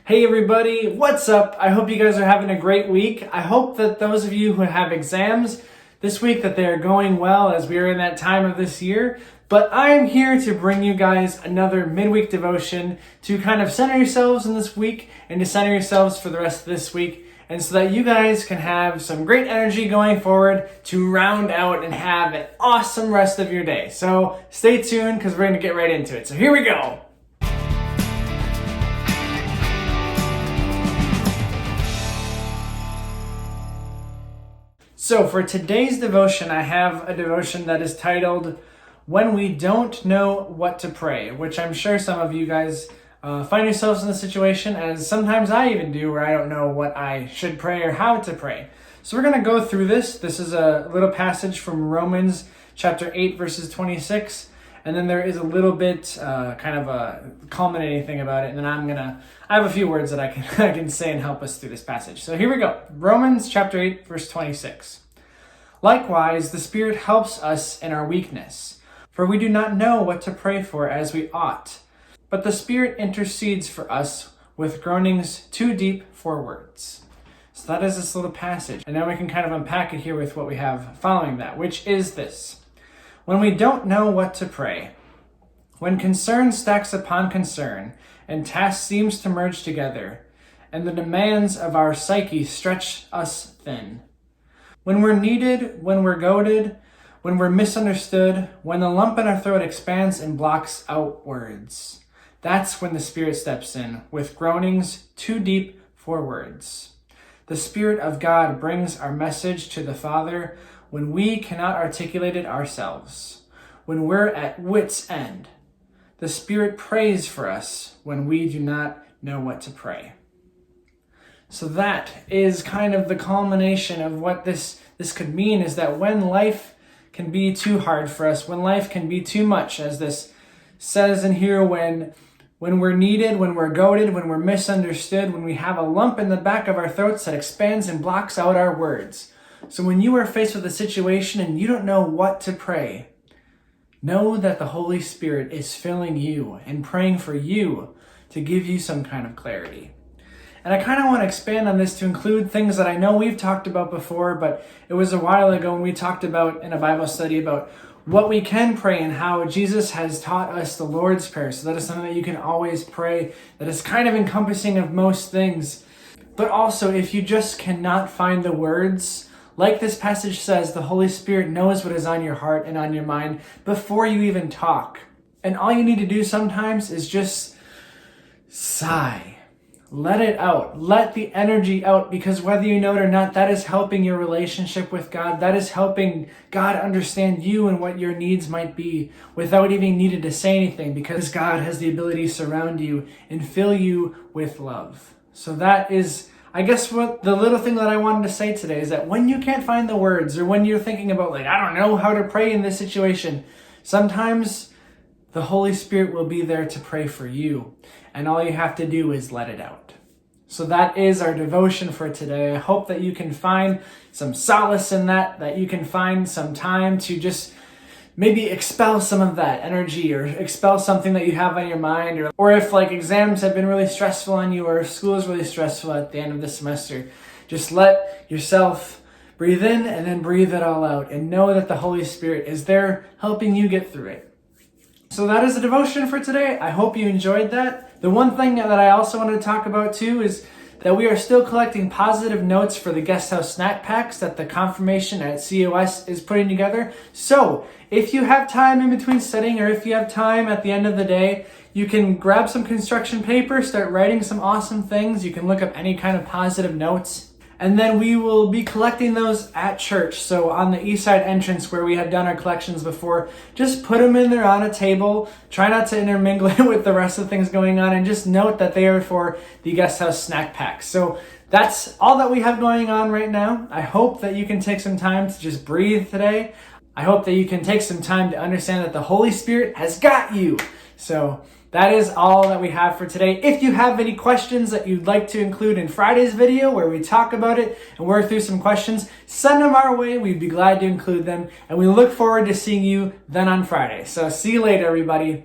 Hey everybody, what's up? I hope you guys are having a great week. I hope that those of you who have exams this week that they are going well as we are in that time of this year. But I'm here to bring you guys another midweek devotion to kind of center yourselves in this week and to center yourselves for the rest of this week. And so that you guys can have some great energy going forward to round out and have an awesome rest of your day. So stay tuned because we're going to get right into it. So here we go. So for today's devotion, I have a devotion that is titled, When We Don't Know What to Pray, which I'm sure some of you guys find yourselves in the situation, as sometimes I even do, where I don't know what I should pray or how to pray. So we're going to go through this. This is a little passage from Romans chapter 8, verses 26. And then there is a little bit kind of a culminating thing about it. And then I have a few words that I can say and help us through this passage. So here we go. Romans chapter 8, verse 26. Likewise, the Spirit helps us in our weakness, for we do not know what to pray for as we ought. But the Spirit intercedes for us with groanings too deep for words. So that is this little passage. And now we can kind of unpack it here with what we have following that, which is this. When we don't know what to pray, when concern stacks upon concern, and task seems to merge together, and the demands of our psyche stretch us thin. When we're needed, when we're goaded, when we're misunderstood, when the lump in our throat expands and blocks out words, that's when the Spirit steps in with groanings too deep for words. The Spirit of God brings our message to the Father when we cannot articulate it ourselves, when we're at wit's end. The Spirit prays for us when we do not know what to pray. So that is kind of the culmination of what this could mean, is that when life can be too hard for us, when life can be too much, as this says in here, when we're needed, when we're goaded, when we're misunderstood, when we have a lump in the back of our throats that expands and blocks out our words. So when you are faced with a situation and you don't know what to pray, know that the Holy Spirit is filling you and praying for you to give you some kind of clarity. And I kind of want to expand on this to include things that I know we've talked about before, but it was a while ago when we talked about in a Bible study about what we can pray and how Jesus has taught us the Lord's Prayer. So that is something that you can always pray, that is kind of encompassing of most things. But also, if you just cannot find the words, like this passage says, the Holy Spirit knows what is on your heart and on your mind before you even talk. And all you need to do sometimes is just sigh. Let it out. Let the energy out, because whether you know it or not, that is helping your relationship with God. That is helping God understand you and what your needs might be without even needing to say anything, because God has the ability to surround you and fill you with love. So that is, I guess, what the little thing that I wanted to say today is that when you can't find the words, or when you're thinking about, like, I don't know how to pray in this situation, sometimes the Holy Spirit will be there to pray for you. And all you have to do is let it out. So that is our devotion for today. I hope that you can find some solace in that you can find some time to just maybe expel some of that energy, or expel something that you have on your mind, or if like exams have been really stressful on you, or if school is really stressful at the end of the semester, just let yourself breathe in and then breathe it all out, and know that the Holy Spirit is there helping you get through it. So that is the devotion for today. I hope you enjoyed that. The one thing that I also wanted to talk about too is that we are still collecting positive notes for the guest house snack packs that the confirmation at COS is putting together. So if you have time in between studying, or if you have time at the end of the day, you can grab some construction paper, start writing some awesome things. You can look up any kind of positive notes. And then we will be collecting those at church. So on the east side entrance where we had done our collections before, just put them in there on a table. Try not to intermingle it with the rest of things going on, and just note that they are for the guest house snack packs. So that's all that we have going on right now. I hope that you can take some time to just breathe today. I hope that you can take some time to understand that the Holy Spirit has got you. So that is all that we have for today. If you have any questions that you'd like to include in Friday's video, where we talk about it and work through some questions, send them our way. We'd be glad to include them. And we look forward to seeing you then on Friday. So see you later, everybody.